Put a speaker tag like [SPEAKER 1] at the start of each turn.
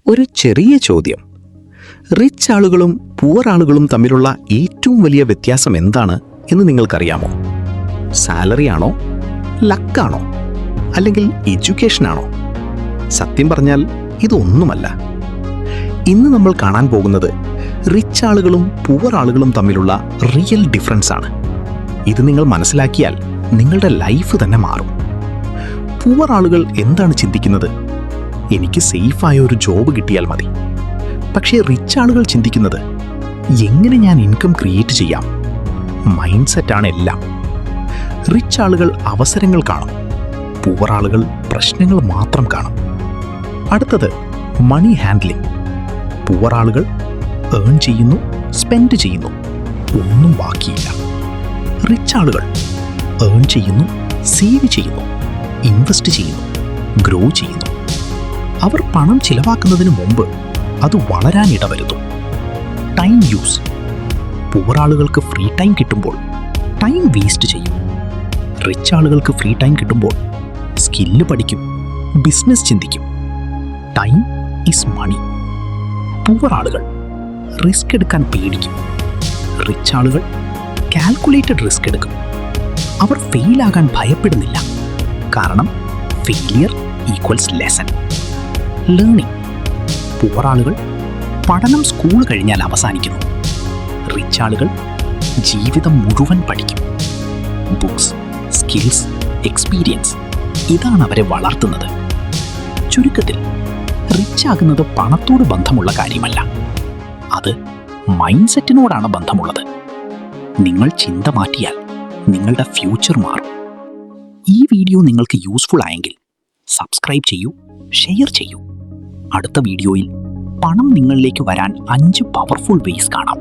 [SPEAKER 1] ഒരു ചെറിയ ചോദ്യം. റിച്ച് ആളുകളും പുവർ ആളുകളും തമ്മിലുള്ള ഏറ്റവും വലിയ വ്യത്യാസം എന്താണ് എന്ന് നിങ്ങൾക്കറിയാമോ? സാലറി ആണോ, ലക്കാണോ, അല്ലെങ്കിൽ എഡ്യൂക്കേഷനാണോ? സത്യം പറഞ്ഞാൽ ഇതൊന്നുമല്ല. ഇന്ന് നമ്മൾ കാണാൻ പോകുന്നത് റിച്ച് ആളുകളും പുവർ ആളുകളും തമ്മിലുള്ള റിയൽ ഡിഫറൻസ് ആണ്. ഇത് നിങ്ങൾ മനസ്സിലാക്കിയാൽ നിങ്ങളുടെ ലൈഫ് തന്നെ മാറും. പുവർ ആളുകൾ എന്താണ് ചിന്തിക്കുന്നത്? എനിക്ക് സേഫായ ഒരു ജോബ് കിട്ടിയാൽ മതി. പക്ഷേ റിച്ച് ആളുകൾ ചിന്തിക്കുന്നത്, എങ്ങനെ ഞാൻ ഇൻകം ക്രിയേറ്റ് ചെയ്യാം? മൈൻഡ് സെറ്റാണ് എല്ലാം. റിച്ച് ആളുകൾ അവസരങ്ങൾ കാണും, പുവർ ആളുകൾ പ്രശ്നങ്ങൾ മാത്രം കാണും. അടുത്തത് മണി ഹാൻഡ്ലിംഗ്. പുവർ ആളുകൾ ഏൺ ചെയ്യുന്നു, സ്പെൻഡ് ചെയ്യുന്നു, ഒന്നും ബാക്കിയില്ല. റിച്ച് ആളുകൾ ഏൺ ചെയ്യുന്നു, സേവ് ചെയ്യുന്നു, ഇൻവെസ്റ്റ് ചെയ്യുന്നു, ഗ്രോ ചെയ്യുന്നു. അവർ പണം ചിലവാക്കുന്നതിന് മുമ്പ് അത് വളരാൻ ഇടവരുത്തും. Time use. പുവർ ആളുകൾക്ക് ഫ്രീ ടൈം കിട്ടുമ്പോൾ ടൈം വേസ്റ്റ് ചെയ്യും. റിച്ച് ആളുകൾക്ക് ഫ്രീ ടൈം കിട്ടുമ്പോൾ സ്കില്ല് പഠിക്കും, ബിസിനസ് ചിന്തിക്കും. Time is money. പുവർ ആളുകൾ റിസ്ക് എടുക്കാൻ പേടിക്കും. റിച്ച് ആളുകൾ കാൽക്കുലേറ്റഡ് റിസ്ക് എടുക്കും. അവർ ഫെയിലാകാൻ ഭയപ്പെടുന്നില്ല, കാരണം failure equals lesson. Learning. Poor ആളുകൾ പഠനം സ്കൂൾ കഴിഞ്ഞാൽ അവസാനിക്കുന്നു. റിച്ച് ആളുകൾ ജീവിതം മുഴുവൻ പഠിക്കും. ബുക്സ്, സ്കിൽസ്, എക്സ്പീരിയൻസ്, ഇതാണ് അവരെ വളർത്തുന്നത്. ചുരുക്കത്തിൽ, റിച്ച് ആകുന്നത് പണത്തോട് ബന്ധമുള്ള കാര്യമല്ല, അത് മൈൻഡ് സെറ്റിനോടാണ് ബന്ധമുള്ളത്. നിങ്ങൾ ചിന്ത മാറ്റിയാൽ നിങ്ങളുടെ ഫ്യൂച്ചർ മാറും. ഈ വീഡിയോ നിങ്ങൾക്ക് യൂസ്ഫുൾ ആയെങ്കിൽ സബ്സ്ക്രൈബ് ചെയ്യൂ, ഷെയർ ചെയ്യൂ. അടുത്ത വീഡിയോയിൽ പണം നിങ്ങളിലേക്ക് വരാൻ 5 പവർഫുൾ വേസ് കാണാം.